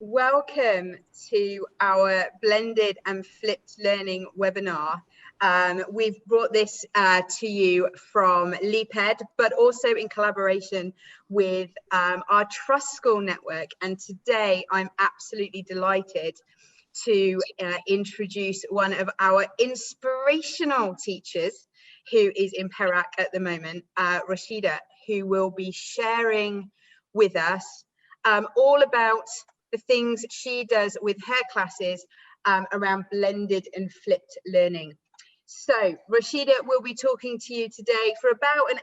Welcome to our blended and flipped learning webinar. We've brought this to you from LEAPED, but also in collaboration with our Trust School network. And today I'm absolutely delighted to introduce one of our inspirational teachers who is in Perak at the moment, Roshida, who will be sharing with us all about the things she does with her classes around blended and flipped learning. So Roshida will be talking to you today for about an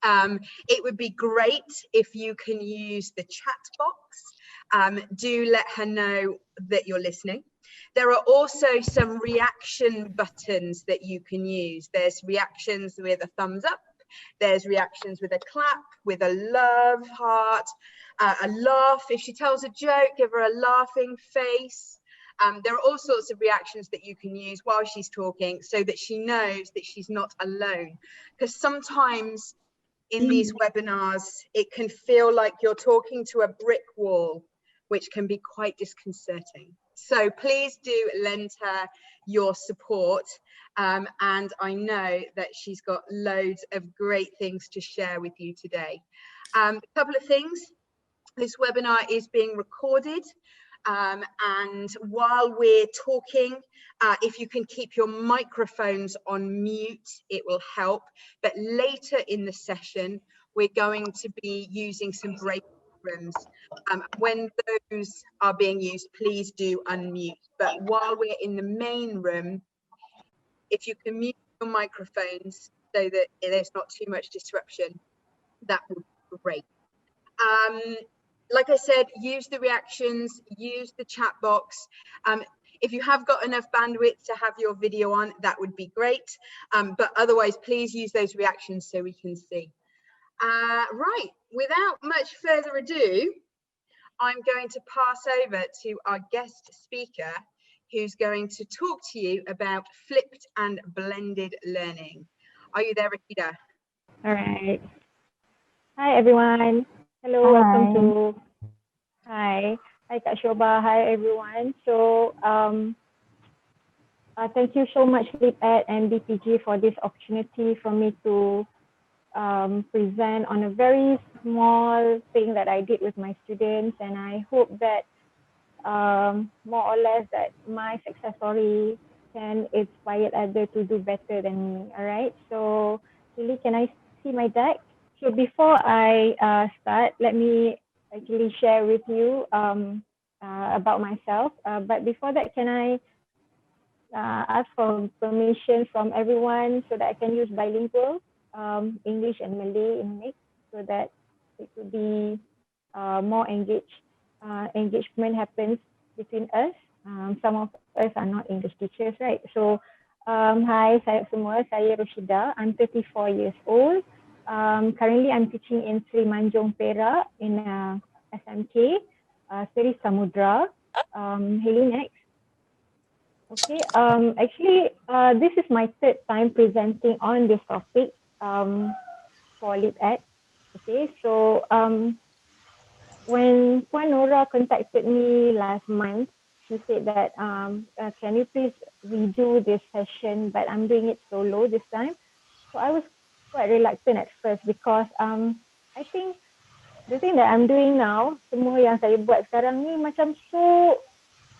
hour. It would be great if you can use the chat box. Do let her know that you're listening. There are also some reaction buttons that you can use. There's reactions with a thumbs up. There's reactions with a clap, with a love heart, a laugh. If she tells a joke, give her a laughing face. There are all sorts of reactions that you can use while she's talking so that she knows that she's not alone. Because sometimes in these webinars, it can feel like you're talking to a brick wall, which can be quite disconcerting. So please do lend her your support. And I know that she's got loads of great things to share with you today. A couple of things. This webinar is being recorded. And while we're talking, if you can keep your microphones on mute, it will help. But later in the session, we're going to be using some break rooms. When those are being used, please do unmute. But while we're in the main room, if you can mute your microphones so that there's not too much disruption, that would be great. Like I said, use the reactions, use the chat box. If you have got enough bandwidth to have your video on, that would be great. But otherwise, please use those reactions so we can see. Right, without much further ado, I'm going to pass over to our guest speaker, who's going to talk to you about flipped and blended learning. Are you there, Roshida? All right. Hi, everyone. Hello, welcome to. Hi, Kak Shoba. Hi, everyone. So, thank you so much, LEAPED and BPG, for this opportunity for me to present on a very small thing that I did with my students, and I hope that more or less that my success story can inspire others to do better than me. All right, so really, can I see my deck? So before I start, let me actually share with you about myself. But before that, can I ask for permission from everyone so that I can use bilingual, English and Malay in mix, so that it could be more engagement happens between us. Some of us are not English teachers, right? So, hi saya semua, saya Roshida. I'm 34 years old. Currently, I'm teaching in Seri Manjung, Perak in SMK, Seri Samudera. Haley next. Okay, actually, this is my third time presenting on this topic for LEAPED. Okay, so when Puan Nora contacted me last month, she said that, can you please redo this session, but I'm doing it solo this time. So I was quite reluctant at first because I think the thing that I'm doing now, semua yang saya buat sekarang ni macam so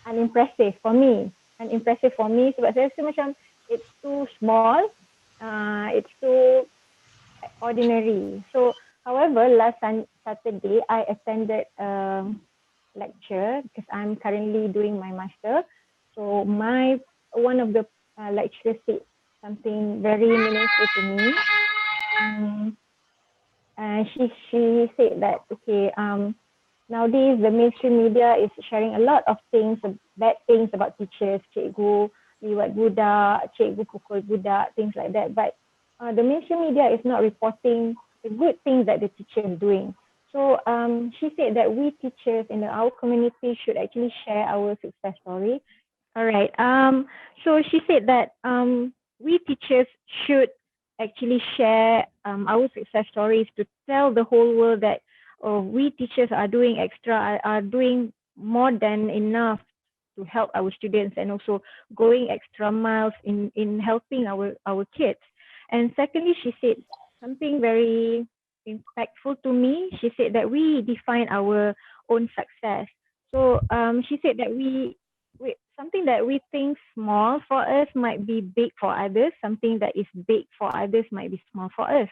unimpressive for me. Sebab saya rasa macam it's too small, it's too ordinary. So, however, last Saturday, I attended a lecture because I'm currently doing my master. So, one of the lecturers said something very meaningful to me. She said that, okay, nowadays the mainstream media is sharing a lot of things, bad things about teachers, cikgu liwat budak, cikgu pukul budak, things like that. But the mainstream media is not reporting the good things that the teacher is doing. So she said that we teachers in our community should actually share our success story. All right. So she said that we teachers should actually share our success stories to tell the whole world that we teachers are doing extra, are doing more than enough to help our students, and also going extra miles in helping our kids. And secondly, she said something very impactful to me. She said that we define our own success. So she said that we something that we think small for us might be big for others. Something that is big for others might be small for us.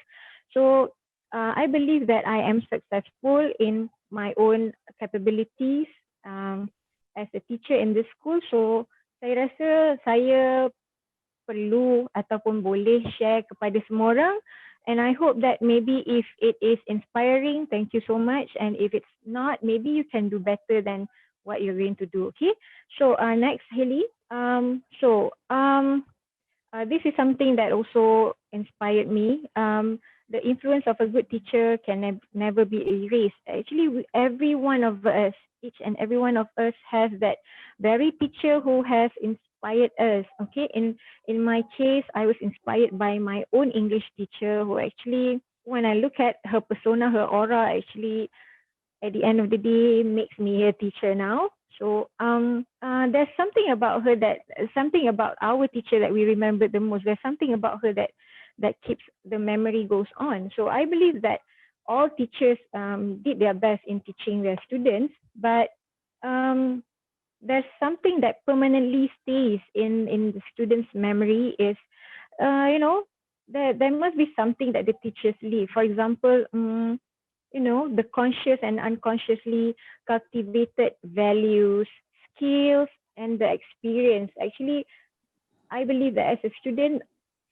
So I believe that I am successful in my own capabilities as a teacher in this school. So saya rasa saya perlu ataupun boleh share kepada semua orang. And I hope that maybe if it is inspiring, thank you so much. And if it's not, maybe you can do better than what you're going to do. Okay. So next, Haley. This is something that also inspired me. The influence of a good teacher can never be erased. Actually, every one of us, each and every one of us has that very teacher who has inspired us. Okay, in my case, I was inspired by my own English teacher who actually, when I look at her persona, her aura, actually, at the end of the day, makes me a teacher now. So there's something about her something about our teacher that we remember the most. There's something about her that keeps the memory goes on. So I believe that all teachers did their best in teaching their students, but there's something that permanently stays in the student's memory is, there must be something that the teachers leave. For example, the conscious and unconsciously cultivated values, skills, and the experience. Actually, I believe that as a student,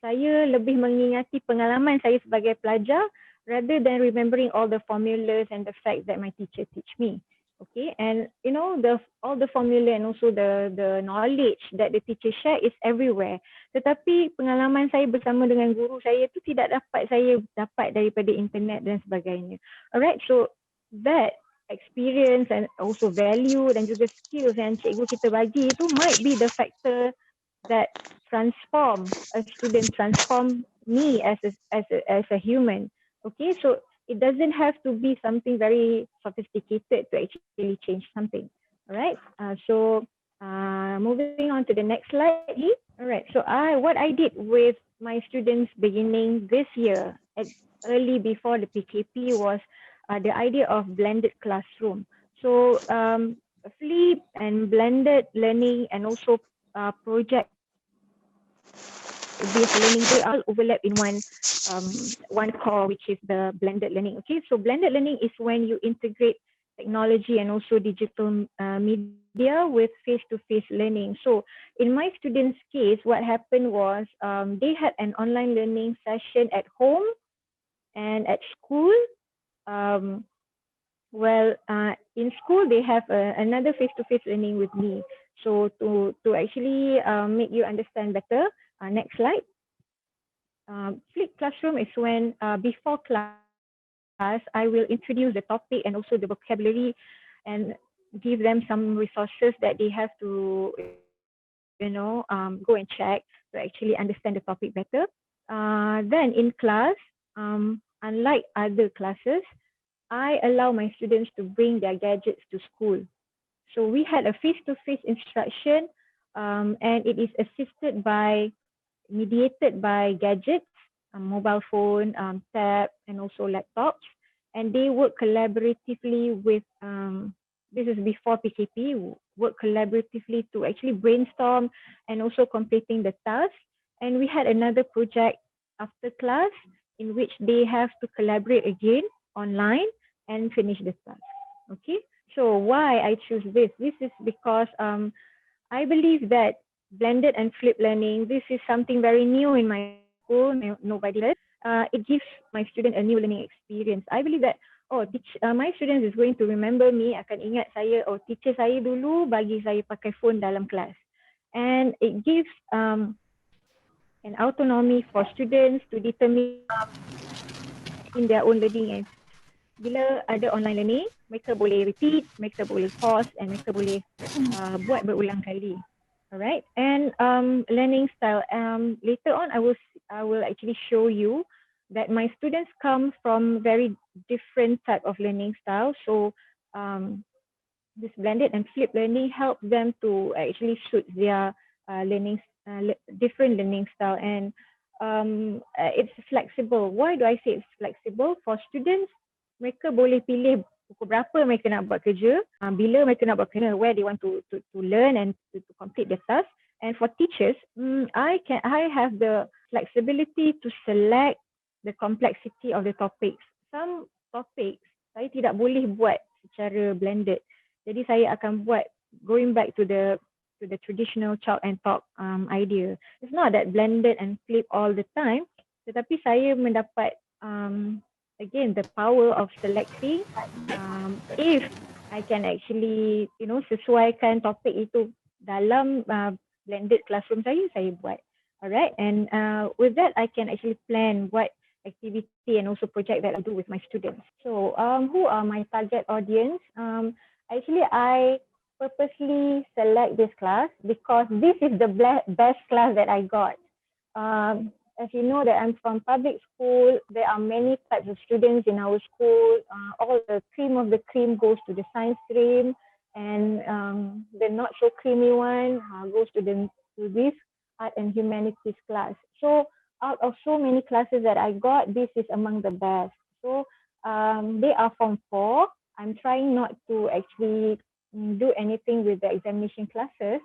saya lebih mengingati pengalaman saya sebagai pelajar rather than remembering all the formulas and the facts that my teacher teach me. Okay, and all the formula and also the knowledge that the teacher share is everywhere. Tetapi pengalaman saya bersama dengan guru saya itu tidak dapat saya dapat daripada internet dan sebagainya. Alright, so that experience and also value dan juga skills yang cikgu kita bagi itu might be the factor that transform a student, transform me as a human. Okay, so it doesn't have to be something very sophisticated to actually change something. All right. So moving on to the next slide. All right. So what I did with my students beginning this year, early before the PKP, was the idea of blended classroom. So flip and blended learning and also project based learning, they all overlap in one core, which is the blended learning. Okay, so blended learning is when you integrate technology and also digital media with face-to-face learning. So in my students' case, what happened was they had an online learning session at home and at school. In school, they have another face-to-face learning with me. So to actually make you understand better, next slide. Flipped classroom is when before class, I will introduce the topic and also the vocabulary and give them some resources that they have to, go and check to actually understand the topic better. Then in class, unlike other classes, I allow my students to bring their gadgets to school. So we had a face-to-face instruction, and it is mediated by gadgets, mobile phone, tab, and also laptops. And they work collaboratively with, this is before PKP, work collaboratively to actually brainstorm and also completing the task. And we had another project after class in which they have to collaborate again online and finish the task. Okay, so why I choose this? This is because I believe that blended and flipped learning, this is something very new in my school, nobody does. It gives my student a new learning experience. I believe that, my students is going to remember me, akan ingat saya, teacher saya dulu bagi saya pakai phone dalam kelas. And it gives an autonomy for students to determine in their own learning. And bila ada online learning, mereka boleh repeat, mereka boleh pause, and mereka boleh buat berulang kali. Alright, and learning style. Later on, I will actually show you that my students come from very different type of learning style. So this blended and flipped learning helps them to actually suit their different learning style, and it's flexible. Why do I say it's flexible? For students, mereka boleh pilih pukul berapa mereka nak buat kerja, bila mereka nak buat kerja, where they want to learn and to complete the task. And for teachers, I have the flexibility to select the complexity of the topics. Some topics saya tidak boleh buat secara blended. Jadi saya akan buat going back to the traditional chalk and talk idea. It's not that blended and flip all the time, tetapi saya mendapat again the power of selecting if I can actually sesuaikan topik itu dalam blended classroom saya buat. Alright, and with that I can actually plan what activity and also project that I do with my students. So who are my target audience? Actually, I purposely select this class because this is the best class that I got. As you know that I'm from public school, there are many types of students in our school. All the cream of the cream goes to the science stream, and the not so creamy one goes to this art and humanities class. So out of so many classes that I got, this is among the best. So they are from 4. I'm trying not to actually do anything with the examination classes.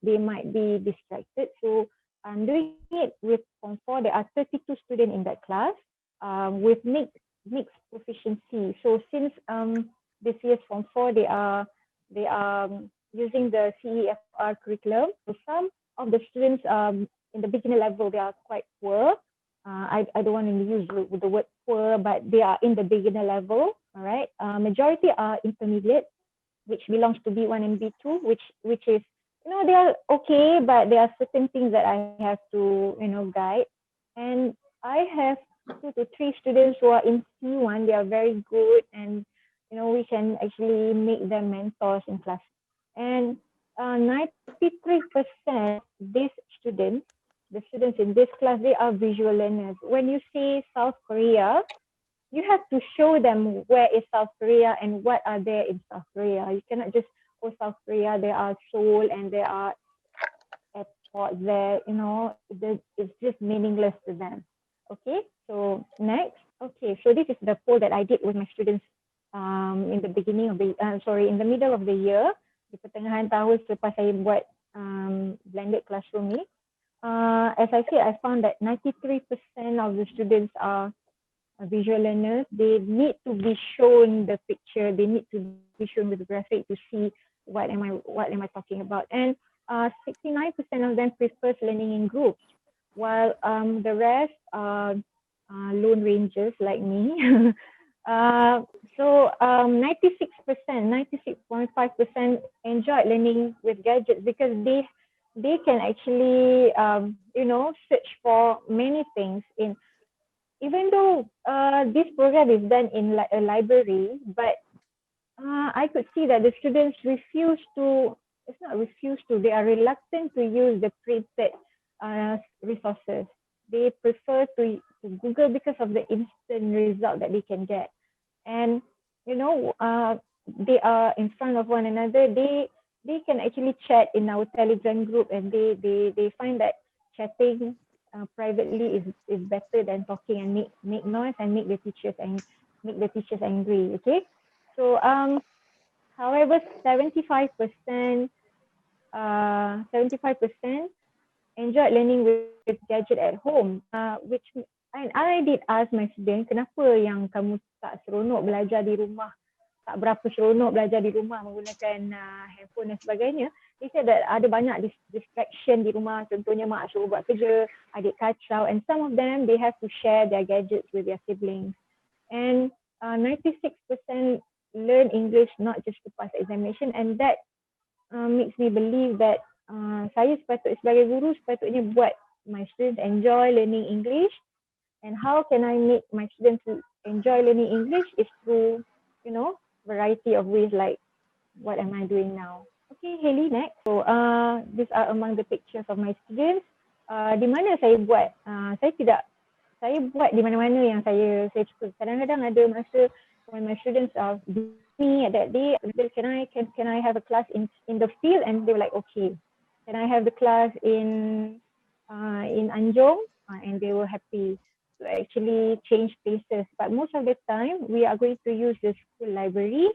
They might be distracted. So I'm doing it with Form 4. There are 32 students in that class with mixed proficiency. So since this year's Form 4, they are using the CEFR curriculum. So some of the students in the beginner level, they are quite poor. I don't want to use the word poor, but they are in the beginner level. All right. Majority are intermediate, which belongs to B1 and B2, which is, they are okay, but there are certain things that I have to, guide. And I have 2 to 3 students who are in C1. They are very good, and we can actually make them mentors in class. And 93% these students, the students in this class, they are visual learners. When you say South Korea, you have to show them where is South Korea and what are there in South Korea. You cannot just, South Korea, there are Seoul and there are airports there, it's just meaningless to them. Okay, so next. Okay, so this is the poll that I did with my students in the beginning of the, in the middle of the year. Di pertengahan tahun selepas saya buat blended classroom ni. As I said, I found that 93% of the students are visual learners. They need to be shown the picture. They need to be shown with the graphic to see what am I talking about. And 69% of them prefers learning in groups, while the rest are lone rangers like me. So 96%, 96.5% enjoyed learning with gadgets because they can actually search for many things in. Even though this program is done in a library, but I could see that the students they are reluctant to use the printed resources. They prefer to Google because of the instant result that they can get. And, they are in front of one another. They can actually chat in our Telegram group, and they find that chatting privately is better than talking and make noise and make the teachers angry. Okay, so however 75% enjoyed learning with gadget at home, which I did ask my student, kenapa yang kamu tak seronok belajar di rumah, tak berapa seronok belajar di rumah menggunakan handphone dan sebagainya. They said that ada banyak distraction di rumah, contohnya mak suruh buat kerja, adik kacau, and some of them they have to share their gadgets with their siblings. And 96% learn English not just to pass examination, and that makes me believe that saya sebagai guru sepatutnya buat my students enjoy learning English. And how can I make my students enjoy learning English is through, variety of ways, like what am I doing now. Okay, Haley, next. So these are among the pictures of my students. Di mana saya buat? Saya buat di mana-mana yang saya suka. Kadang-kadang ada masa when my students are me that day, can I have a class in the field? And they were like, okay. Can I have the class in Anjong? And they were happy to actually change places. But most of the time, we are going to use the school library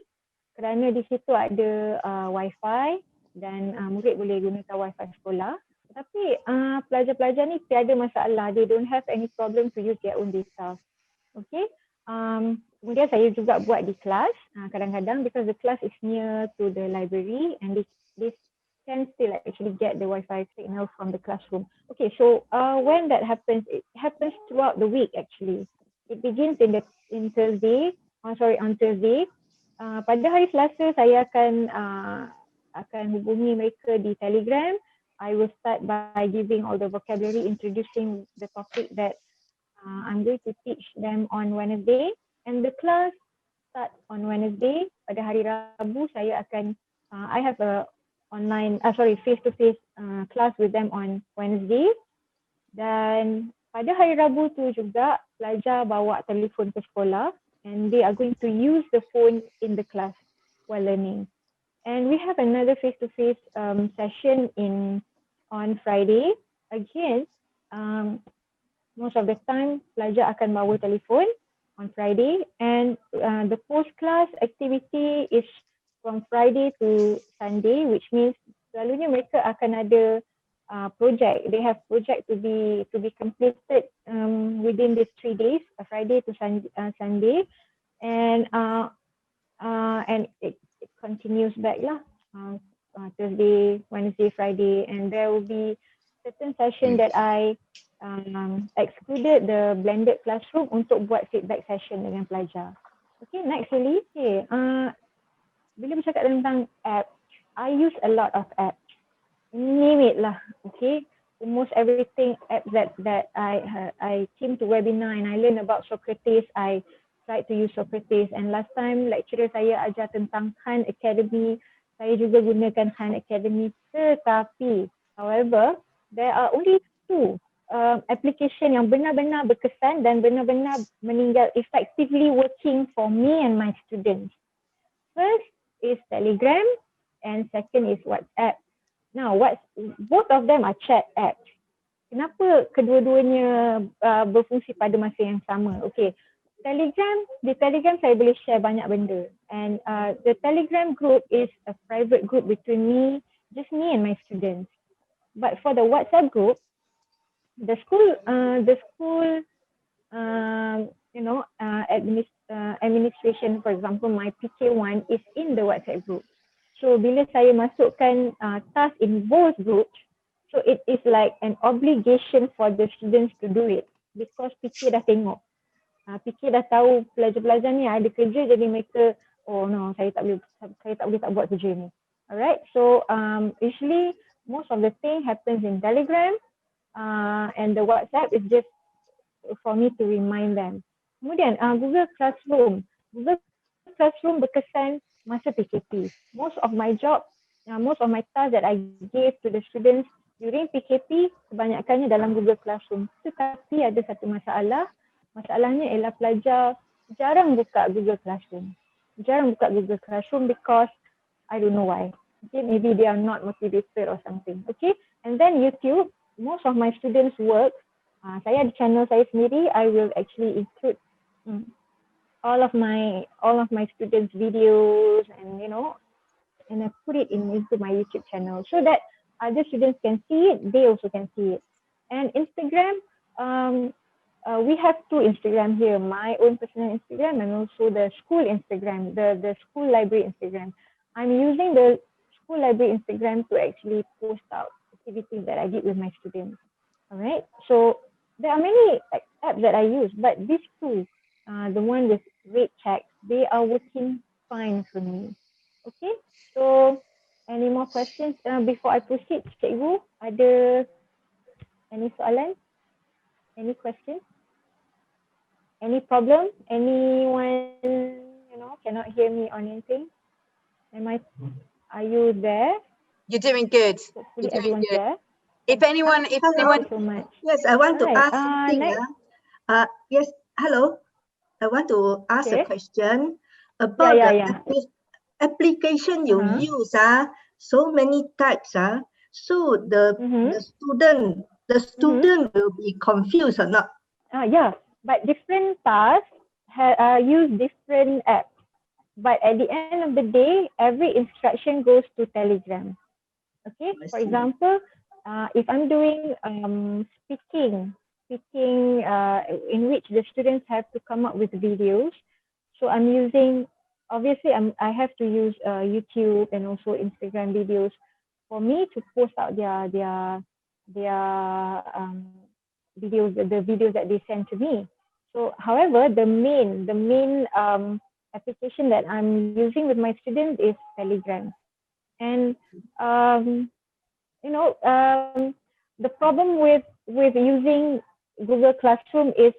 kerana di situ ada Wi-Fi dan murid boleh gunakan Wi-Fi sekolah. Tapi pelajar-pelajar ni tiada masalah. They don't have any problem to use their own data. Okay. Kemudian saya juga buat di kelas kadang-kadang because the class is near to the library and they can still actually get the Wi-Fi signal from the classroom. Okay, so when that happens, it happens throughout the week actually. It begins on Thursday. Pada hari Selasa saya akan hubungi mereka di Telegram. I will start by giving all the vocabulary, introducing the topic that I'm going to teach them on Wednesday, and the class starts on Wednesday. Pada hari Rabu saya akan I have a face-to-face class with them on Wednesday. Dan pada hari Rabu tu juga pelajar bawa telefon ke sekolah and they are going to use the phone in the class while learning. And we have another face-to-face session on Friday. Again, most of the time pelajar akan bawa telefon on Friday, and the post-class activity is from Friday to Sunday, which means selalunya mereka akan ada project. They have project to be completed within these 3 days, Friday to Sunday, and it continues back lah. Thursday, Wednesday, Friday, and there will be certain session that I excluded the blended classroom untuk buat feedback session dengan pelajar. Okay, next Seri. Okay, bila bercakap tentang app, I use a lot of apps. Name it lah, okay. Almost everything app that I came to webinar and I learned about Socrates. I tried to use Socrates, and last time lecturer saya ajar tentang Khan Academy. Saya juga gunakan Khan Academy, tetapi however there are only 2 application yang benar-benar berkesan dan benar-benar meninggal effectively working for me and my students. First is Telegram and second is WhatsApp. Now, both of them are chat apps. Kenapa kedua-duanya berfungsi pada masa yang sama? Okay, di Telegram saya boleh share banyak benda, and the Telegram group is a private group between just me and my students. But for the WhatsApp group, the school administration, for example, my PK1 is in the WhatsApp group. So bila saya masukkan task in both groups, so it is like an obligation for the students to do it because PK dah tengok. PK dah tahu pelajar-pelajar ni ada kerja, jadi mereka, oh no, saya tak boleh tak buat kerja ni. Alright, so usually most of the thing happens in Telegram, and the WhatsApp is just for me to remind them. Kemudian Google Classroom berkesan masa PKP. Most of my tasks that I gave to the students during PKP kebanyakannya dalam Google Classroom. Tetapi ada satu masalahnya ialah pelajar jarang buka Google Classroom. Because I don't know why. Okay, maybe they are not motivated or something. Okay, and then YouTube, most of my students work. Saya ada channel saya sendiri. I will actually include all of my students' videos and and I put it into my YouTube channel so that other students can see it. They also can see it. And Instagram, we have 2 Instagram here, my own personal Instagram and also the school Instagram, the school library Instagram. I'm using the school library Instagram to actually post out activities that I did with my students. Alright, so there are many apps that I use, but these 2, the one with red check, they are working fine for me. Okay, so any more questions before I proceed? Cikgu, ada any soalan? Any questions? Any problem? Anyone cannot hear me on anything? Are you there? You're doing good. Hopefully You're doing good. there. If anyone, so much. Yes, I want to ask something. Next. Yes, hello. I want to ask a question. about Yeah. the application you use, so many types, so the student will be confused or not? Yeah, but different tasks use different apps. But at the end of the day, every instruction goes to Telegram. Okay, I for see. example, if I'm doing speaking in which the students have to come up with videos, so I'm using, obviously I have to use YouTube and also Instagram videos for me to post out their videos, the videos that they send to me. So, however, the main application that I'm using with my students is Telegram. And the problem with using Google Classroom is,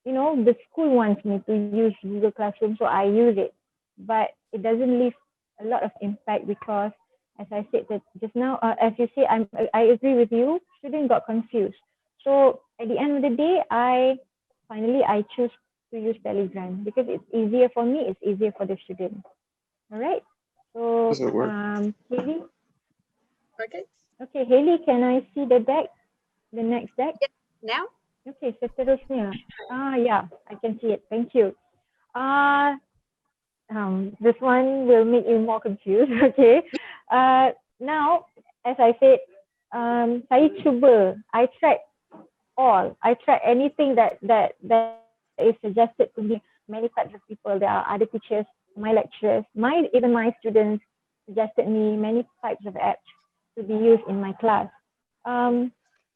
the school wants me to use Google Classroom, so I use it. But it doesn't leave a lot of impact because, as I said that just now, as you say, I agree with you. Students got confused. So at the end of the day, I choose to use Telegram because it's easier for me. It's easier for the student. All right. So Does it work? Haley. Okay. Okay, Haley, can I see the deck? The next deck? Yes. Now? Okay, seterusnya. Yeah, I can see it. Thank you. This one will make you more confused. Okay. Now, as I said, saya cuba. I tried all. I tried anything that is suggested to me. Many types of people. There are other teachers, my lecturers, even my students suggested me many types of apps to be used in my class.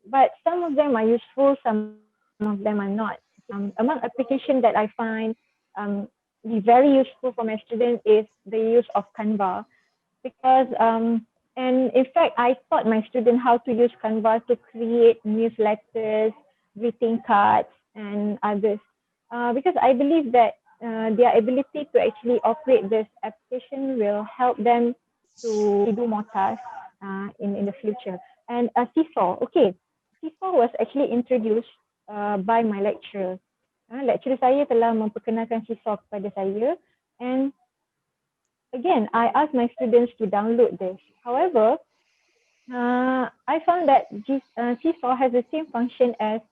But some of them are useful, some of them are not. Among applications that I find be very useful for my students is the use of Canva, because and in fact I taught my students how to use Canva to create newsletters, greeting cards, and others, because I believe that their ability to actually operate this application will help them to do more tasks in the future. And Seesaw, okay, Seesaw was actually introduced by my lecturer. Lecturer saya telah memperkenalkan Seesaw kepada saya, and again, I asked my students to download this. However, I found that Seesaw has the same function as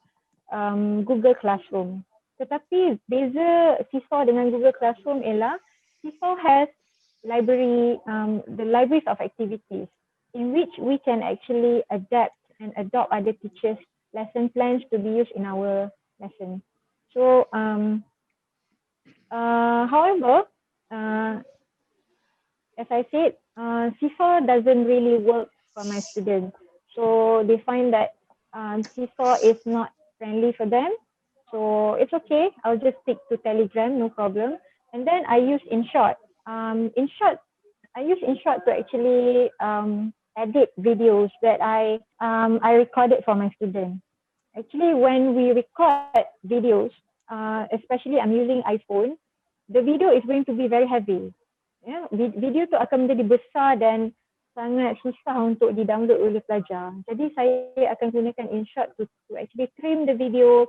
Google Classroom. Tetapi beza Seesaw dengan Google Classroom ialah Seesaw has the libraries of activities in which we can actually adapt and adopt other teachers' lesson plans to be used in our lesson. So, however, as I said, Seesaw doesn't really work for my students. So they find that Seesaw is not friendly for them. So it's okay. I'll just stick to Telegram, no problem. And then I use InShot. I use InShot to actually edit videos that I recorded for my students. Actually, when we record videos, especially I'm using iPhone, the video is going to be very heavy. Ya, video tu akan menjadi besar dan sangat susah untuk di-download oleh pelajar. Jadi saya akan gunakan InShot to actually trim the video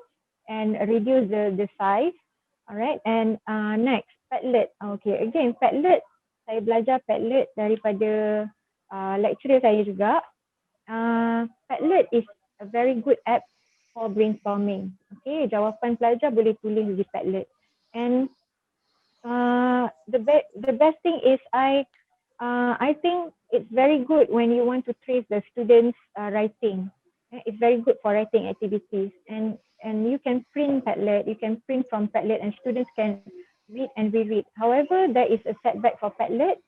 and reduce the size. Alright, and next, Padlet. Okay, again, Padlet, saya belajar Padlet daripada lecturer saya juga. Padlet is a very good app for brainstorming. Okay, jawapan pelajar boleh tulis di Padlet. And the best thing is I think it's very good when you want to trace the students' writing. It's very good for writing activities, and you can print Padlet. You can print from Padlet, and students can read and reread. However, there is a setback for Padlet.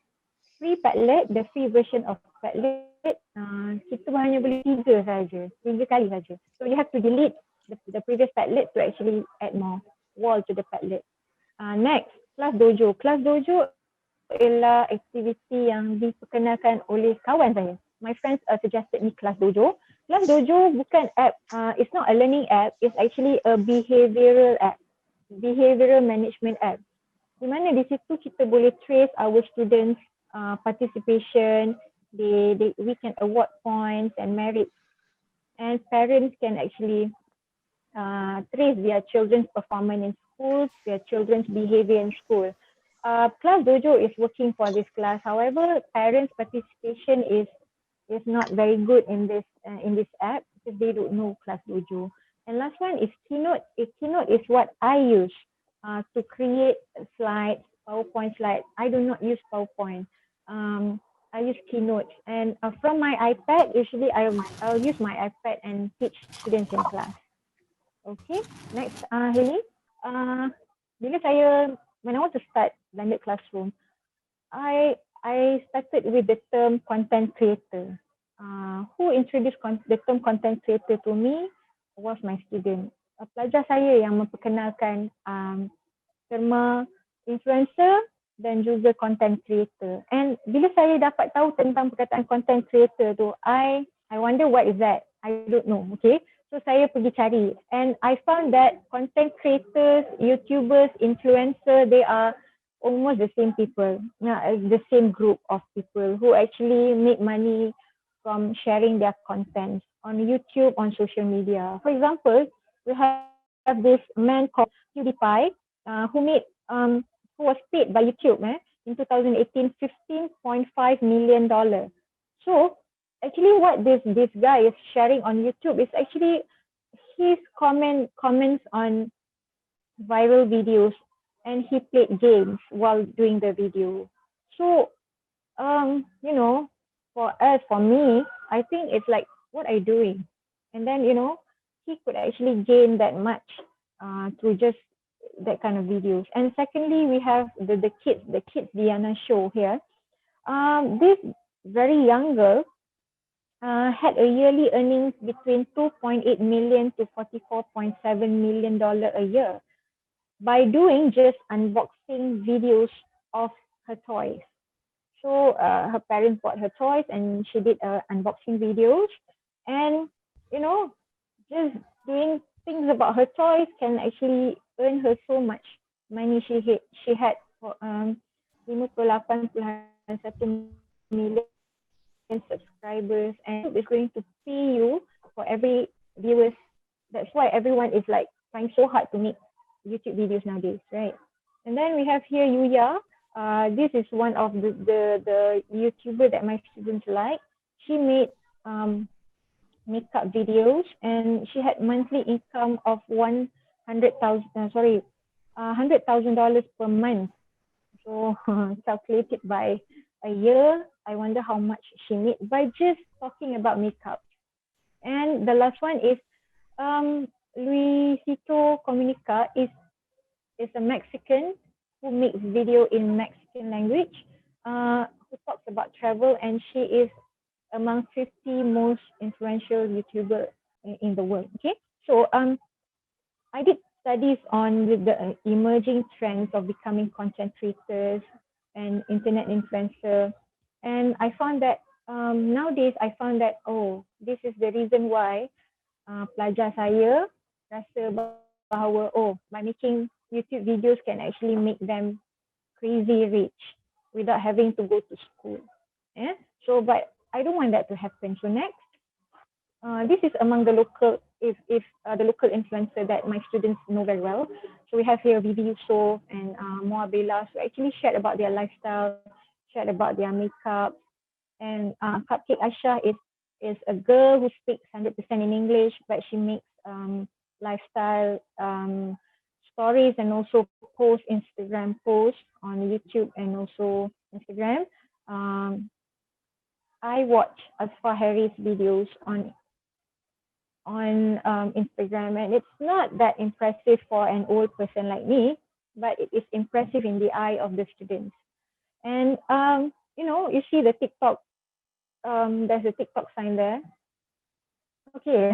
Free Padlet, the free version of Padlet, kita hanya boleh 3 kali saja. So you have to delete the previous Padlet to actually add more wall to the Padlet. Next, Kelas Dojo. Kelas Dojo ialah aktiviti yang diperkenalkan oleh kawan saya. My friends suggested me Kelas Dojo. Kelas Dojo bukan app, it's not a learning app, it's actually a behavioral app, behavioral management app. Di mana di situ kita boleh trace our students' participation, we can award points and merits, and parents can actually trace their children's performance in school, their children's behavior in school. Class Dojo is working for this class. However, parents' participation is not very good in this app because they don't know Class Dojo. And last one is Keynote. Keynote is what I use to create slides, PowerPoint slides. I do not use PowerPoint. I use Keynote. And from my iPad, usually I'll use my iPad and teach students in class. Okay, next, Haley. When I want to start blended classroom, I started with the term content creator. Who introduced the term content creator to me was my student. Pelajar saya yang memperkenalkan terma influencer dan juga content creator. And bila saya dapat tahu tentang perkataan content creator tu, I wonder what is that? I don't know. Okay, so saya pergi cari, and I found that content creators, YouTubers, influencer, they are almost the same people, the same group of people who actually make money from sharing their content on YouTube, on social media. For example, we have this man called PewDiePie who was paid by YouTube in 2018 $15.5 million. So actually what this guy is sharing on YouTube is actually his comments on viral videos, and he played games while doing the video. So for me, I think it's like, what are you doing? And then he could actually gain that much through just that kind of videos. And secondly, we have the kids Diana show here. This very young girl had a yearly earnings between 2.8 million to 44.7 million dollar a year by doing just unboxing videos of her toys. So her parents bought her toys and she did unboxing videos, and just doing things about her toys can actually earn her so much money. She had 58.1 million subscribers, and it's going to pay you for every viewers. That's why everyone is like trying so hard to make YouTube videos nowadays, right? And then we have here Yuya. This is one of the YouTuber that my students like. She made makeup videos, and she had monthly income of $100,000 per month. So calculated by a year, I wonder how much she made by just talking about makeup. And the last one is Luisito Comunica is a Mexican who makes video in Mexican language, who talks about travel, and she is among 50 most influential YouTubers in the world. Okay, so I did studies on the emerging trends of becoming content creators and internet influencer, and I found that nowadays this is the reason why pelajar saya rasa bahawa by making YouTube videos can actually make them crazy rich without having to go to school. Yeah. So, but I don't want that to happen. So next, this is among the local, the local influencer that my students know very well. So we have here Vivi Yusof and Moabela, who actually shared about their lifestyle, shared about their makeup, and Cupcake Asha is a girl who speaks 100% in English, but she makes lifestyle stories and also post Instagram posts on YouTube and also Instagram. I watch Asfar Harry's videos on Instagram, and it's not that impressive for an old person like me, but it is impressive in the eye of the students. And you see the TikTok, there's a TikTok sign there. Okay,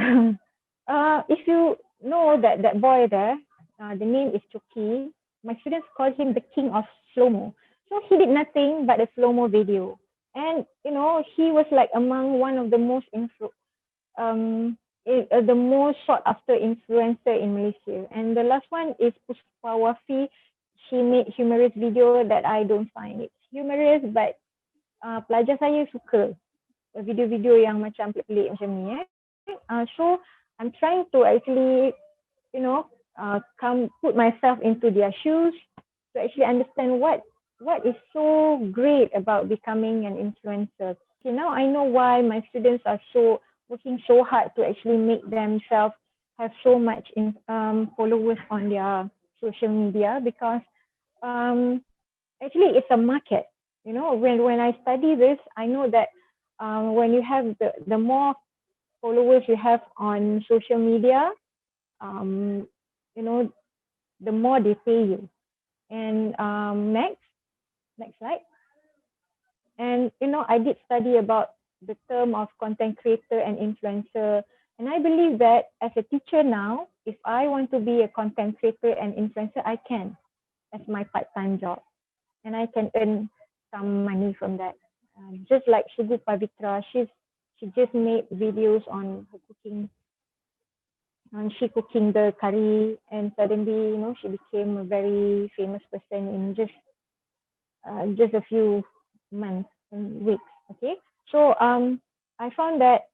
if you know that boy there, the name is Chucky. My students call him the king of slow-mo. So he did nothing but a slow-mo video. And, he was like among one of the most the most sought after influencer in Malaysia. And the last one is Puspa Wafi. She made humorous video that I don't find it humorous, but pelajar saya suka video-video yang macam pelik-pelik macam ni. So I'm trying to actually, put myself into their shoes to actually understand what what is so great about becoming an influencer? Okay, now I know why my students are so working so hard to actually make themselves have so much followers on their social media, because actually it's a market. You know, when I study this, I know that when you have the more followers you have on social media, you know, the more they pay you. And next slide. And you know, I did study about the term of content creator and influencer, and I believe that as a teacher now, if I want to be a content creator and influencer, I can, as my part-time job, and I can earn some money from that. Just like Sugu Pavitra, she just made videos on her cooking, and she cooking the curry, and suddenly, you know, she became a very famous person in just a few months and weeks. Okay, so I found that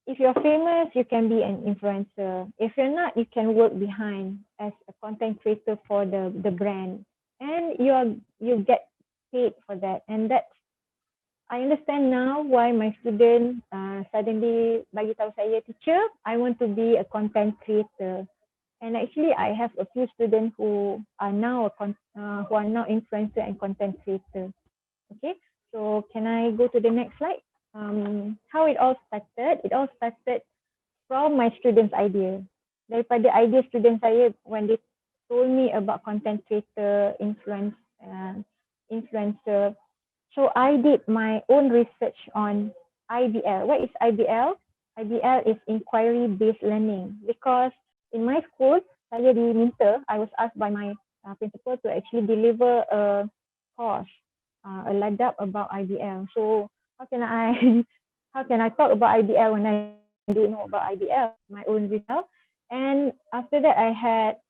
if you're famous, you can be an influencer. If you're not, you can work behind as a content creator for the brand, and you get paid for that. And that's, I understand now why my student suddenly bagi tahu saya, teacher, I want to be a content creator. And actually, I have a few students who are now influencer and content creator. Okay, so can I go to the next slide? How it all started? It all started from my students' idea. Daripada idea student saya when they told me about content creator, influencer. So I did my own research on IBL. What is IBL? IBL is inquiry-based learning, because in my school, saya diminta, I was asked by my principal to actually deliver a course, a ladap about IBL. So how can I talk about IBL when I don't know about IBL? My own result. And after that, I had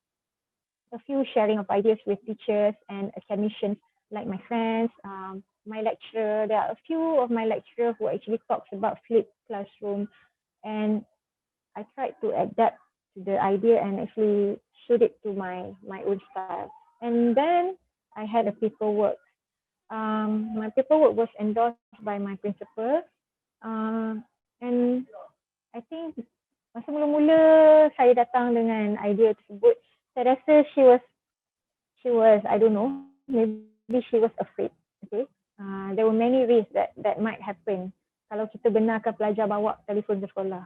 a few sharing of ideas with teachers and academicians like my friends, my lecturer. There are a few of my lecturers who actually talks about flipped classroom, and I tried to adapt to the idea and actually shoot it to my own style. And then I had a paperwork. My paperwork was endorsed by my principal, and I think masa mula-mula saya datang dengan idea tersebut, saya rasa she was I don't know, maybe she was afraid. Okay, there were many risks that might happen kalau kita benarkan pelajar bawa telefon ke sekolah.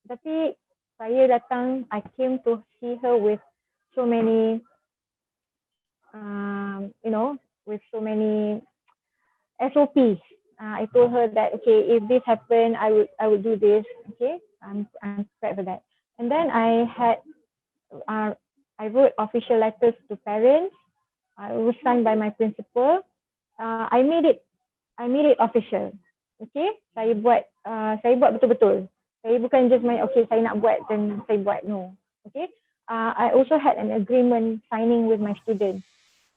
Tapi saya datang, I came to see her with so many, with so many SOPs. I told her that, okay, if this happened, I would do this. Okay, I'm prepared for that. And then I wrote official letters to parents. It was signed by my principal. I made it official. Okay, saya buat betul-betul. Saya bukan just main, okay, saya nak buat dan saya buat. No. Okay. I also had an agreement signing with my students.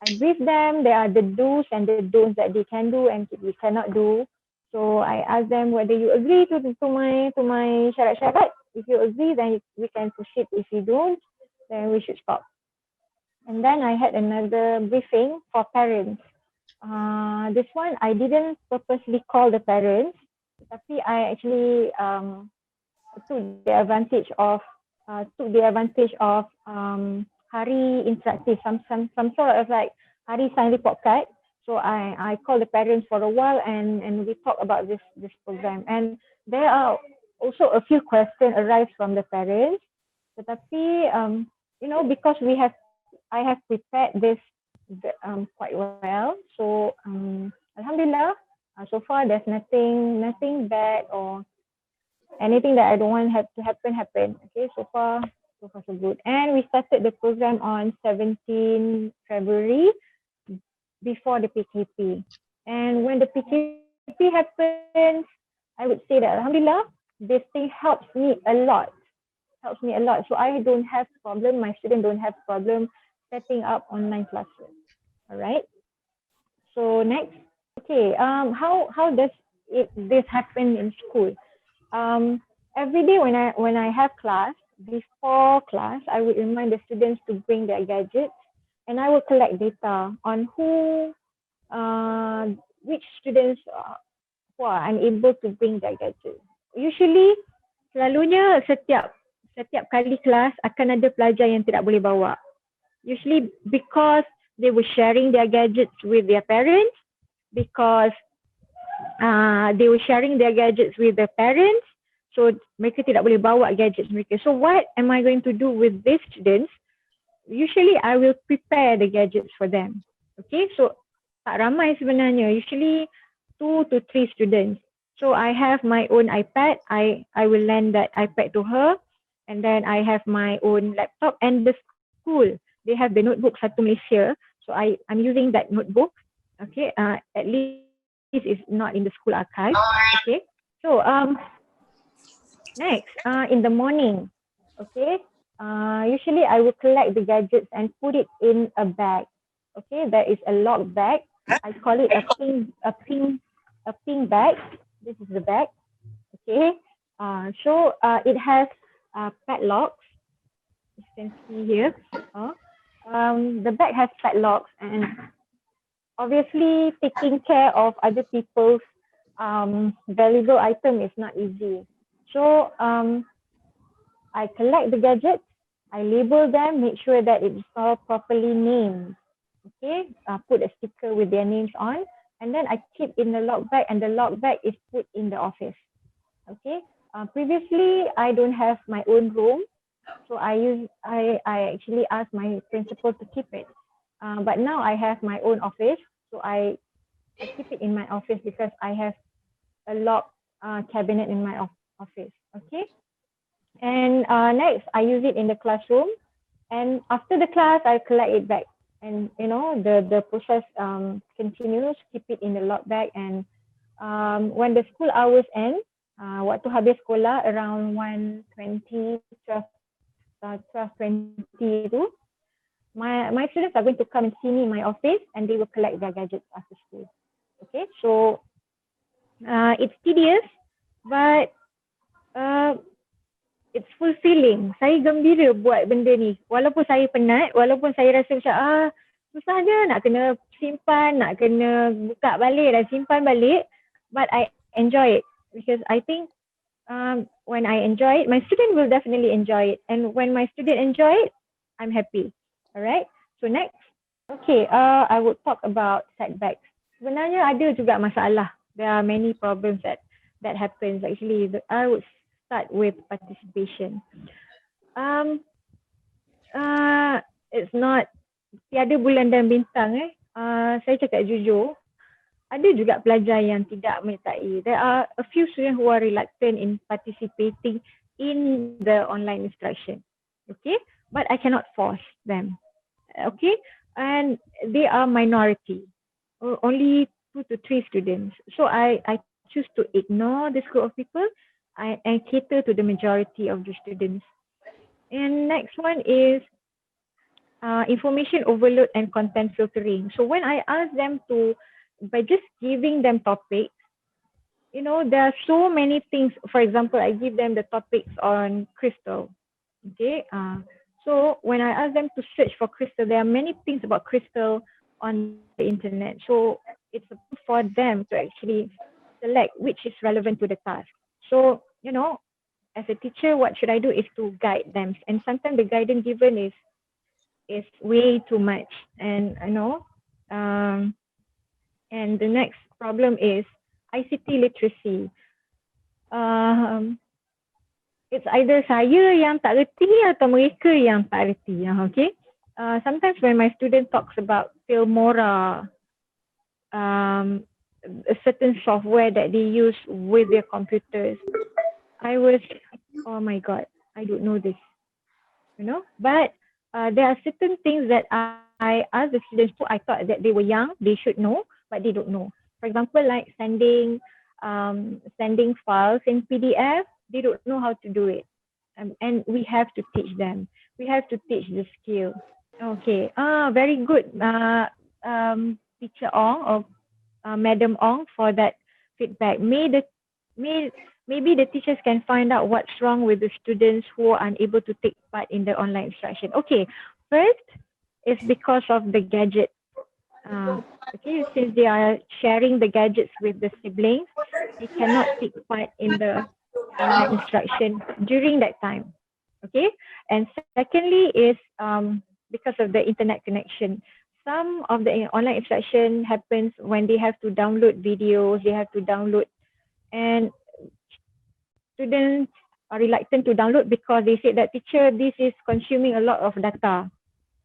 I briefed them. There are the do's and the don'ts that they can do and they cannot do. So I asked them whether you agree to my syarat-syarat. If you agree, then we can proceed. If you don't, then we should stop. And then I had another briefing for parents. This one I didn't purposely call the parents, tapi I actually took the advantage of hari interaktif, some sort of like hari sign report card. So I called the parents for a while and we talked about this program. And there are also a few questions arise from the parents. Tetapi because I have prepared this quite well. So alhamdulillah, so far there's nothing bad or anything that I don't want to happen. Okay, so far so good. And we started the program on 17 February before the PKP. And when the PKP happens, I would say that alhamdulillah, this thing helps me a lot. So I don't have problem, my students don't have problem setting up online classes. All right. So next, okay. How does this happen in school? Every day when I have class, before class, I would remind the students to bring their gadgets. and I will collect data on which students who are unable to bring their gadget. Usually, selalunya setiap kali kelas akan ada pelajar yang tidak boleh bawa. Usually because they were sharing their gadgets with their parents, because they were sharing their gadgets with their parents, so mereka tidak boleh bawa gadgets mereka. So what am I going to do with these students? Usually I will prepare the gadgets for them. Okay, so tak ramai sebenarnya, usually 2 to 3 students. So I have my own iPad, I will lend that iPad to her, and then I have my own laptop, and the school, they have the notebook Satu Malaysia, so I'm using that notebook. Okay, at least it's not in the school archive. Okay, so next, in the morning, okay, usually I will collect the gadgets and put it in a bag. Okay, there is a locked bag. I call it a pink bag. This is the bag. Okay, so it has padlocks. You can see here. The bag has padlocks, and obviously taking care of other people's valuable item is not easy. So I collect the gadgets, I label them, make sure that it's all properly named. Okay, put a sticker with their names on, and then I keep in the lock bag, and the lock bag is put in the office. Okay, previously I don't have my own room, so I actually asked my principal to keep it. But now I have my own office, so I keep it in my office because I have a locked cabinet in my office. Okay, and next I use it in the classroom, and after the class I collect it back, and you know the process continues. Keep it in the lock bag, and when the school hours end, waktu habis sekolah around 1:20, 12:20 tu, my students are going to come and see me in my office, and they will collect their gadgets after school. Okay, so it's tedious, but it's fulfilling. Saya gembira buat benda ni. Walaupun saya penat, walaupun saya rasa macam susah je nak kena simpan, nak kena buka balik dan simpan balik, but I enjoy it because I think when I enjoy it, my student will definitely enjoy it, and when my student enjoy it, I'm happy. Alright, so next, okay, I would talk about setbacks. Sebenarnya ada juga masalah. There are many problems that happens actually. I would start with participation. It's not tiada bulan dan bintang. Saya cakap jujur, ada juga pelajar yang tidak menyertai. There are a few students who are reluctant in participating in the online instruction. Okay, but I cannot force them. Okay, and they are minority, only 2 to 3 students. So I choose to ignore this group of people and cater to the majority of the students. And next one is information overload and content filtering. So when I ask them by just giving them topics, you know, there are so many things. For example, I give them the topics on crystal. Okay, so when I ask them to search for crystal, there are many things about crystal on the internet. So it's for them to actually select which is relevant to the task. So, you know, as a teacher, what should I do is to guide them. And sometimes the guidance given is way too much. And you know, and the next problem is ICT literacy. It's either saya yang tak reti atau mereka yang tak reti. Okay. Sometimes when my student talks about Filmora, a certain software that they use with their computers, I was, oh my God, I don't know this, you know. But there are certain things that I asked the students to. I thought that they were young, they should know, but they don't know. For example, like sending files in PDF, they don't know how to do it, and we have to teach them. We have to teach the skill. Okay, very good, Teacher Ong or Madam Ong, for that feedback. Maybe the teachers can find out what's wrong with the students who are unable to take part in the online instruction. Okay, first is because of the gadget. Okay, since they are sharing the gadgets with the siblings, they cannot take part in the online instruction during that time. Okay, and secondly is because of the internet connection. Some of the online instruction happens when they have to download videos, they have to download, and students are reluctant to download because they say that, teacher, this is consuming a lot of data.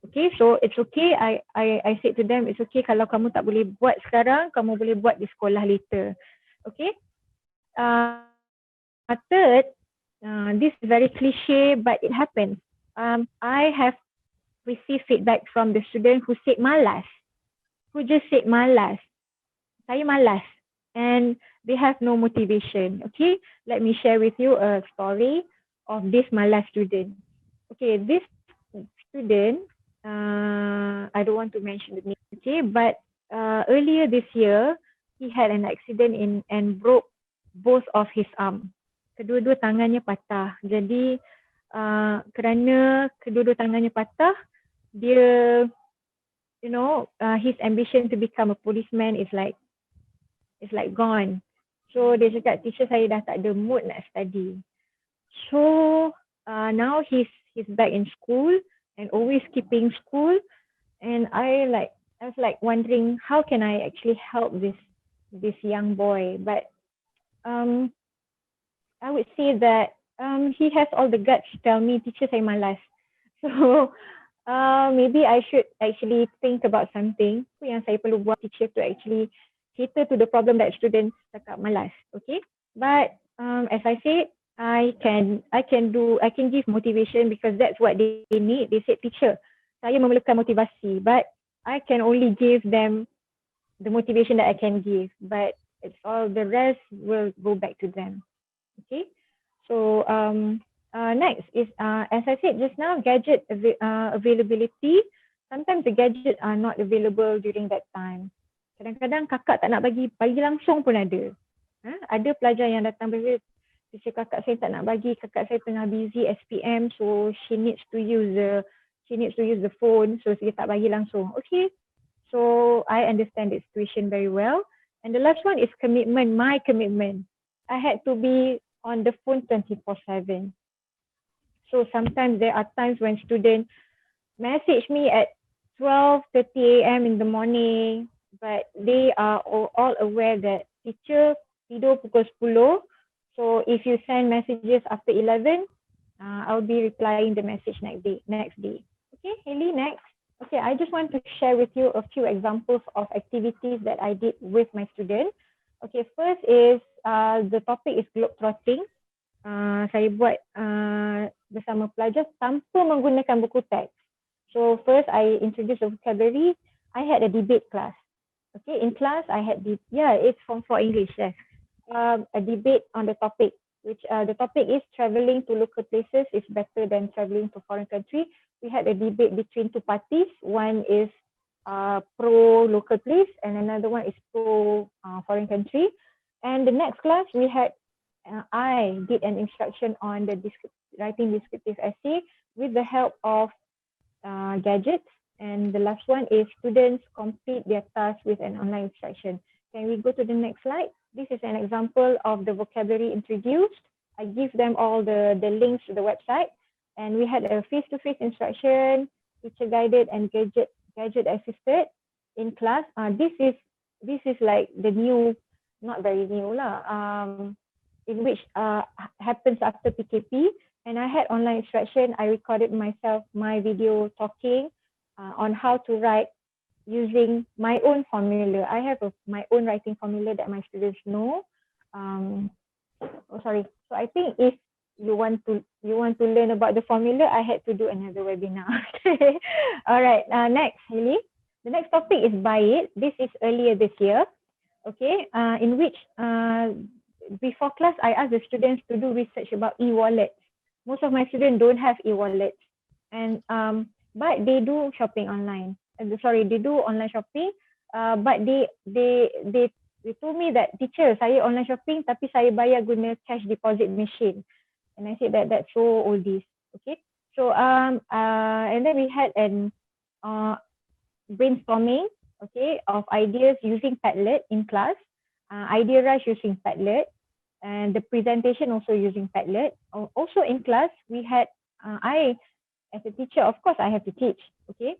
Okay, so it's okay. I said to them, it's okay kalau kamu tak boleh buat sekarang, kamu boleh buat di sekolah later. Okay. Third, this is very cliche, but it happens. I have received feedback from the student who said malas, who just said malas. Saya malas, and they have no motivation. Okay, let me share with you a story of this malas student. Okay, this student, I don't want to mention the name, okay, but earlier this year, he had an accident and broke both of his arm. Kedua-dua tangannya patah. Jadi kerana kedua-dua tangannya patah, dia, his ambition to become a policeman is like gone. So dia cakap, teacher, saya dah tak ada mood nak study. So now he's back in school and always skipping school, and I was like wondering, how can I actually help this young boy? But I would say that he has all the guts to tell me, teacher, saya malas. So maybe I should actually think about something yang saya perlu buat, teacher, to actually cater to the problem that students cakap malas. Okay, but as I said, I can give motivation because that's what they need. They said, teacher, saya memerlukan motivasi, but I can only give them the motivation that I can give, but it's all the rest will go back to them. Okay, so next is as I said just now, gadget availability. Sometimes the gadgets are not available during that time. Kadang-kadang kakak tak nak bagi langsung pun ada. Ada pelajar yang datang berkata, teacher, kakak saya tak nak bagi, kakak saya tengah busy SPM, so she needs to use the phone, so dia tak bagi langsung. Okay, so I understand the situation very well. And the last one is commitment, my commitment. I had to be on the phone 24/7. So sometimes there are times when students message me at 12:30 AM in the morning, but they are all aware that teacher tidur pukul 10. So if you send messages after 11, I'll be replying the message next day. Okay, Haley, next. Okay, I just want to share with you a few examples of activities that I did with my student. Okay, first is the topic is globetrotting. Saya buat bersama pelajar tanpa menggunakan buku teks. So first I introduced the vocabulary. I had a debate class. Okay, in class I had it's Form 4 English, yes. A debate on the topic, which the topic is traveling to local places is better than traveling to foreign country. We had a debate between two parties. One is pro local place and another one is pro foreign country. And the next class we had, I did an instruction on the writing descriptive essay with the help of gadgets. And the last one is students complete their task with an online instruction. Can we go to the next slide? This is an example of the vocabulary introduced. I give them all the links to the website, and we had a face-to-face instruction, teacher guided and gadget assisted in class. This is like the new, not very new lah, in which happens after PKP. And I had online instruction. I recorded myself, my video talking on how to write using my own formula. I have my own writing formula that my students know. So I think if you want to learn about the formula, I had to do another webinar. All right, next, Haley. The next topic is Buy It. This is earlier this year. Okay, in which before class, I asked the students to do research about e-wallets. Most of my students don't have e-wallets, and but they do shopping online. They do online shopping, but they told me that, teacher, saya online shopping tapi saya bayar guna cash deposit machine. And I said that's so oldies. Okay, so and then we had an brainstorming, okay, of ideas using Padlet in class, idea rush using Padlet, and the presentation also using Padlet. Also in class, we had, I, as a teacher, of course, I have to teach, okay?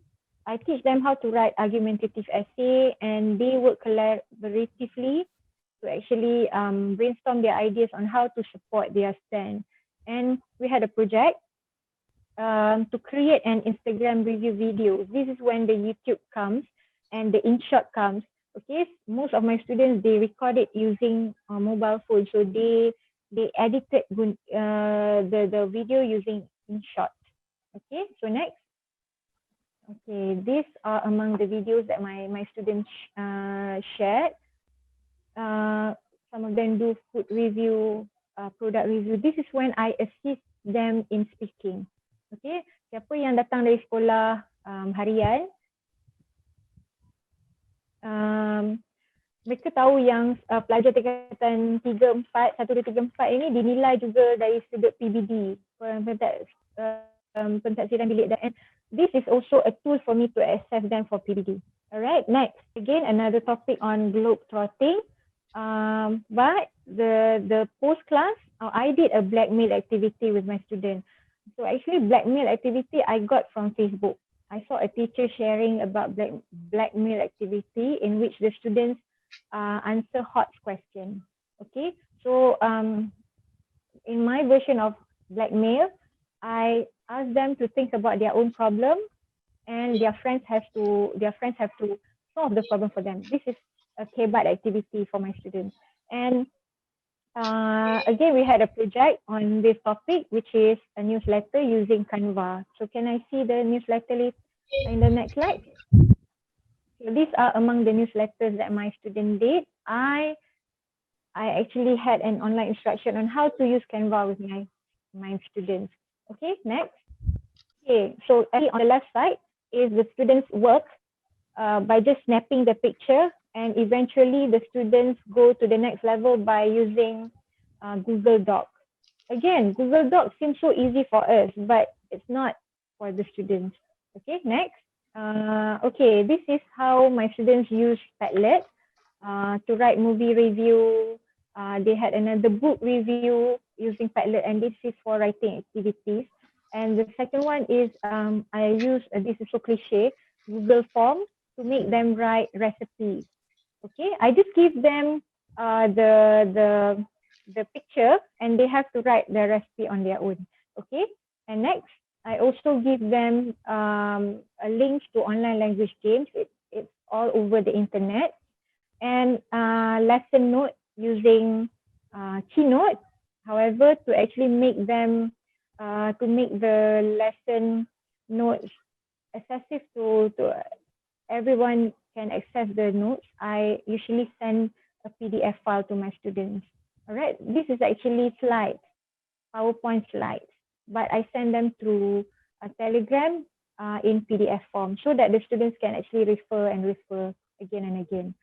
I teach them how to write argumentative essay, and they work collaboratively to actually brainstorm their ideas on how to support their stand. And we had a project to create an Instagram review video. This is when the YouTube comes and the InShot comes. Okay, most of my students, they record it using mobile phone, so they edited the video using InShot. Okay, so next. Okay, these are among the videos that my students shared. Some of them do food review, product review. This is when I assist them in speaking. Okay, siapa yang datang dari sekolah harian, mereka tahu yang pelajar tingkatan 3, 4, 1, 2, 3, 4 ini dinilai juga dari sudut PBD, pentadbiran bilik, and this is also a tool for me to assess them for PBD. Alright, next, again another topic on globe trotting. But the post class, I did a blackmail activity with my students. So actually, blackmail activity I got from Facebook. I saw a teacher sharing about blackmail activity in which the students answer hot questions. Okay, so in my version of blackmail, I asked them to think about their own problem, and their friends have to solve the problem for them. This is a KBAT activity for my students. And again, we had a project on this topic, which is a newsletter using Canva. So can I see the newsletter in the next slide? So these are among the newsletters that my student did. I actually had an online instruction on how to use Canva with my students. Okay, next. Okay, so on the left side is the students' work by just snapping the picture, and eventually the students go to the next level by using Google Docs. Again, Google Docs seems so easy for us, but it's not for the students. Okay, next. Okay, this is how my students use Padlet to write movie review. They had another book review using Padlet, and this is for writing activities. And the second one is I use, this is so cliche, Google Forms to make them write recipes. Okay, I just give them the picture, and they have to write the recipe on their own. Okay, and next, I also give them a link to online language games. It's all over the internet, and lesson note using Keynote. However, to actually make them to make the lesson notes accessible to everyone can access the notes, I usually send a PDF file to my students. All right, this is actually slides, PowerPoint slides, but I send them through a Telegram in PDF form so that the students can actually refer again and again.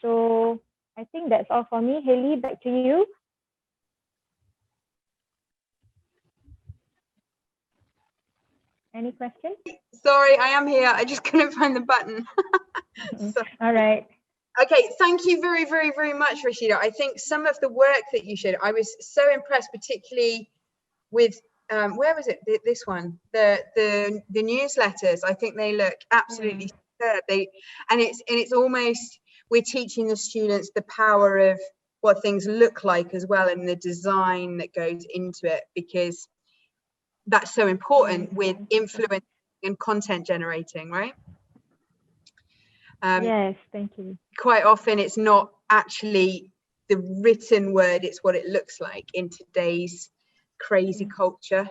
So I think that's all for me. Haley, back to you. Any questions? Sorry, I am here. I just couldn't find the button. So, all right. Okay, thank you very, very, very much, Roshida. I think some of the work that you showed, I was so impressed, particularly with where was it? This one, the newsletters. I think they look absolutely superb. And it's almost, we're teaching the students the power of what things look like as well, and the design that goes into it, because that's so important with influence and content generating, right? Yes, thank you. Quite often it's not actually the written word, it's what it looks like in today's crazy culture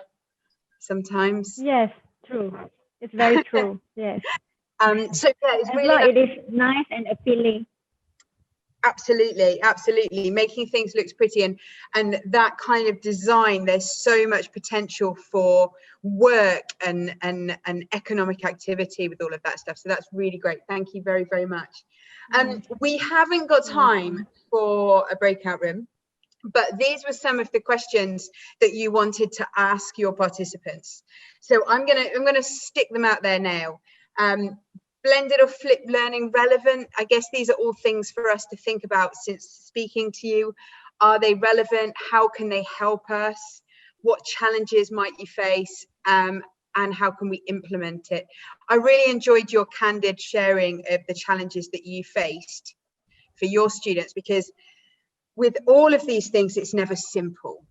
sometimes. Yes, true. It's very true. Yes. So yeah, it's really it is nice and appealing. Absolutely, absolutely. Making things look pretty, and that kind of design, there's so much potential for work and economic activity with all of that stuff. So that's really great. Thank you very, very much. We haven't got time for a breakout room, but these were some of the questions that you wanted to ask your participants. So I'm gonna stick them out there now. Blended or flipped learning relevant? I guess these are all things for us to think about since speaking to you. Are they relevant? How can they help us? What challenges might you face? And how can we implement it? I really enjoyed your candid sharing of the challenges that you faced for your students, because with all of these things, it's never simple.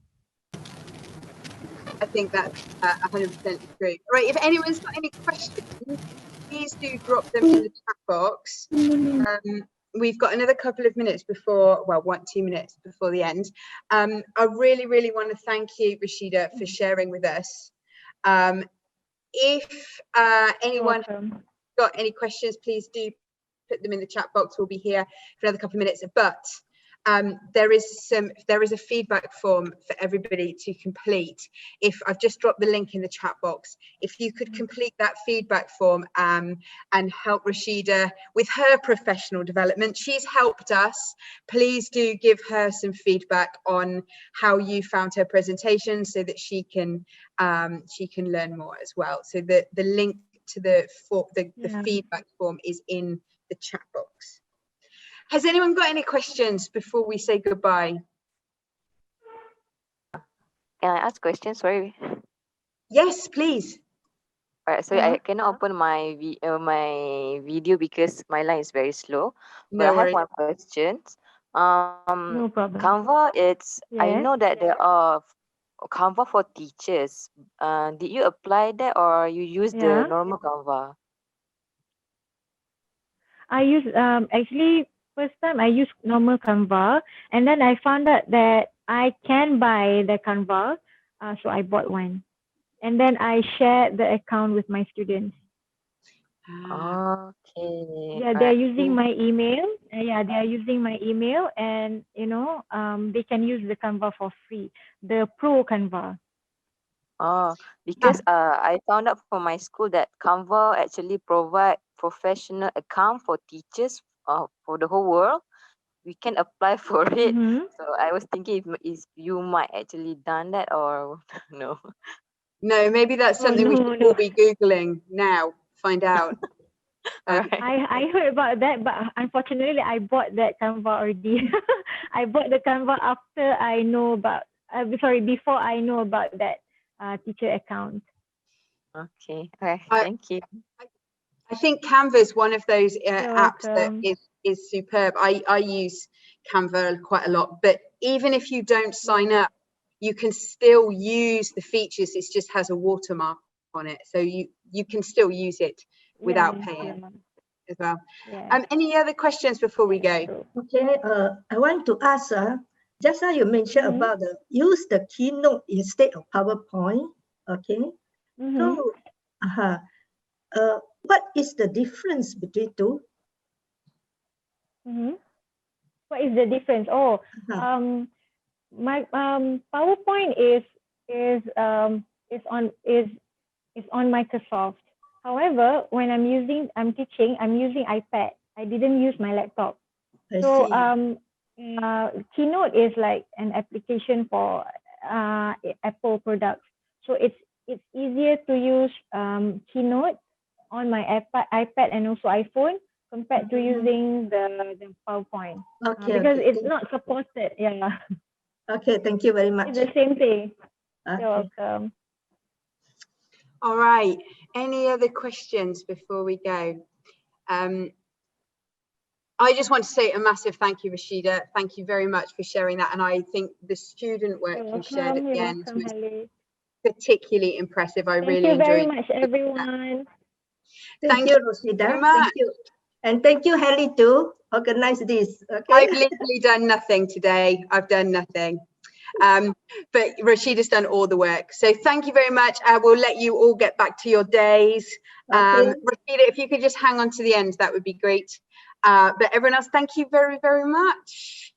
I think that's 100% true. Right, if anyone's got any questions, please do drop them in the chat box. We've got another couple of minutes before, well, 2 minutes before the end. I really, really want to thank you, Roshida, for sharing with us. If anyone got any questions, please do put them in the chat box. We'll be here for another couple of minutes, but there is a feedback form for everybody to complete. If I've just dropped the link in the chat box, if you could complete that feedback form and help Roshida with her professional development. She's helped us. Please do give her some feedback on how you found her presentation, so that she can learn more as well. So the link to the feedback form is in the chat box. Has anyone got any questions before we say goodbye? Can I ask questions? Sorry. Yes, please. All right, sorry, I cannot open my video because my line is very slow. No but I have worries. one question. No problem. Canva, I Yes. know that there are Canva for teachers. Did you apply that, or you use the normal Canva? I use actually first time I used normal Canva, and then I found out that I can buy the Canva, so I bought one, and then I shared the account with my students. Okay. Yeah, they're using my email. They are using my email, and they can use the Canva for free, the Pro Canva. Because I found out from my school that Canva actually provide professional account for teachers for the whole world. We can apply for it. So I was thinking if you might actually done that, or no. No, maybe that's something we should all be Googling now. Find out. I heard about that, but unfortunately, I bought that Canva already. I bought the Canva after I know about. Before I know about that teacher account. Okay. Thank you. I think Canva is one of those apps that is superb. I use Canva quite a lot, but even if you don't sign up, you can still use the features. It just has a watermark on it, so you can still use it without paying as well. Any other questions before we go? Okay, I want to ask, just now you mentioned about use the Keynote instead of PowerPoint. Okay, so what is the difference between two? What is the difference? My PowerPoint is on Microsoft. However, when I'm teaching, I'm using iPad. I didn't use my laptop. Keynote is like an application for Apple products. So it's easier to use Keynote on my iPad and also iPhone compared to using the PowerPoint. Because it's not supported. Okay, thank you very much. It's the same thing. You're welcome. All right. Any other questions before we go? I just want to say a massive thank you, Roshida. Thank you very much for sharing that. And I think the student work you shared at the end was particularly impressive. I really enjoyed it. Thank you very much, everyone. Thank you, Roshida. Thank you. And thank you, Haley, to organize this. Okay. I've literally done nothing today. I've done nothing. But Roshida's done all the work. So thank you very much. I will let you all get back to your days. Rashida, if you could just hang on to the end, that would be great. But everyone else, thank you very, very much.